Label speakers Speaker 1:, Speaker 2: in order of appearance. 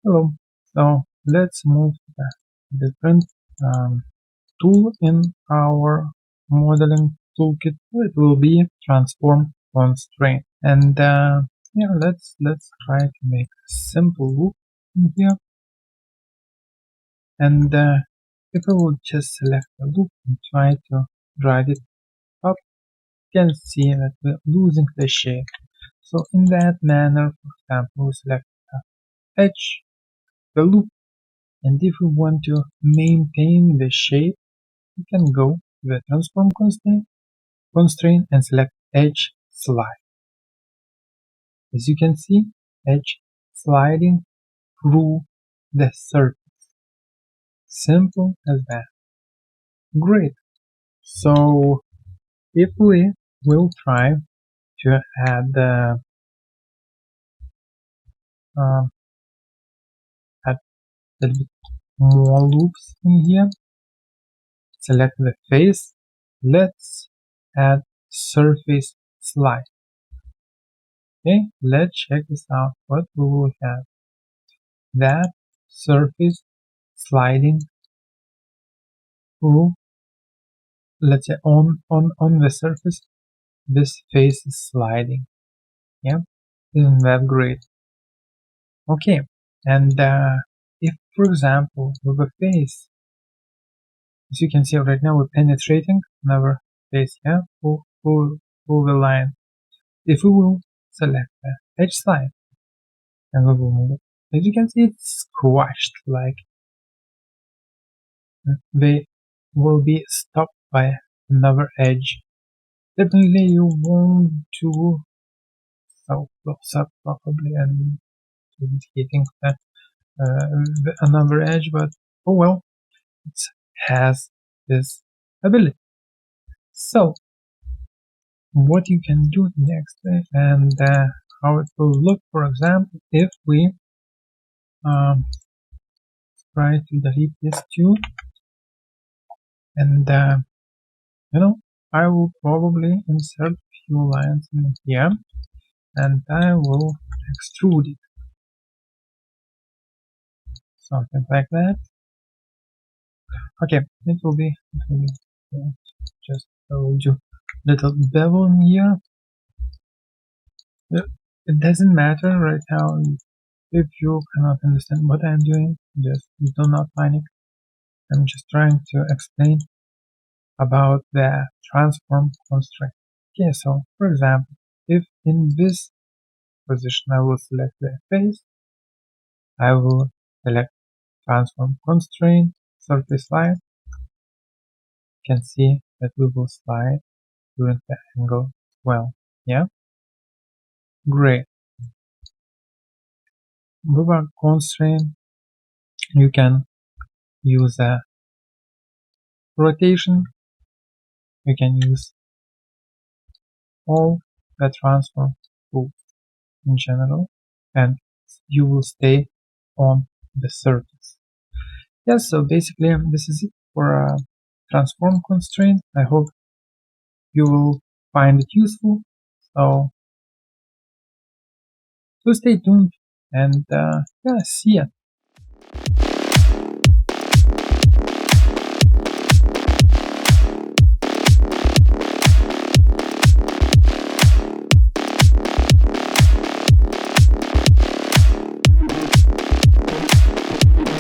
Speaker 1: Hello. So let's move to the different tool in our modeling toolkit. It will be transform constraint. And yeah, let's try to make a simple loop in here. And if I will just select a loop and try to drag it up, you can see that we're losing the shape. So in that manner, for example, we select edge, the loop. And if we want to maintain the shape, we can go to the transform constraint and select edge slide. As you can see, edge sliding through the surface. Simple as that. Great. So if we will try to add a little bit more loops in here, select the face. Let's add surface slide. Okay, let's check this out. What we will have? That surface sliding through, let's say on the surface, this face is sliding. Yeah, isn't that great? Okay, and if, for example, with a face, as you can see right now, we're penetrating our face, yeah, through the line. If we will select the edge slide and we will move it, as you can see, it's squashed, like they will be stopped by another edge. Definitely you won't do so close up probably and hitting another edge, but oh well, it has this ability. So what you can do next and how it will look, for example, if we try to delete this too, and you know, I will probably insert a few lines in here and I will extrude it, something like that. Okay, it will be just I will do little bevel in here. It doesn't matter right now. If you cannot understand what I'm doing, just do not panic. I'm just trying to explain about the transform constraint. Okay, so for example, if in this position I will select the face, I will select transform constraint, surface slide. You can see that we will slide during the angle as well. Yeah, great. With our constraint, you can use a rotation. You can use all the transform tools in general, and you will stay on the surface. Yes, so basically this is it for a transform constraint. I hope you will find it useful. So stay tuned and yeah, see ya.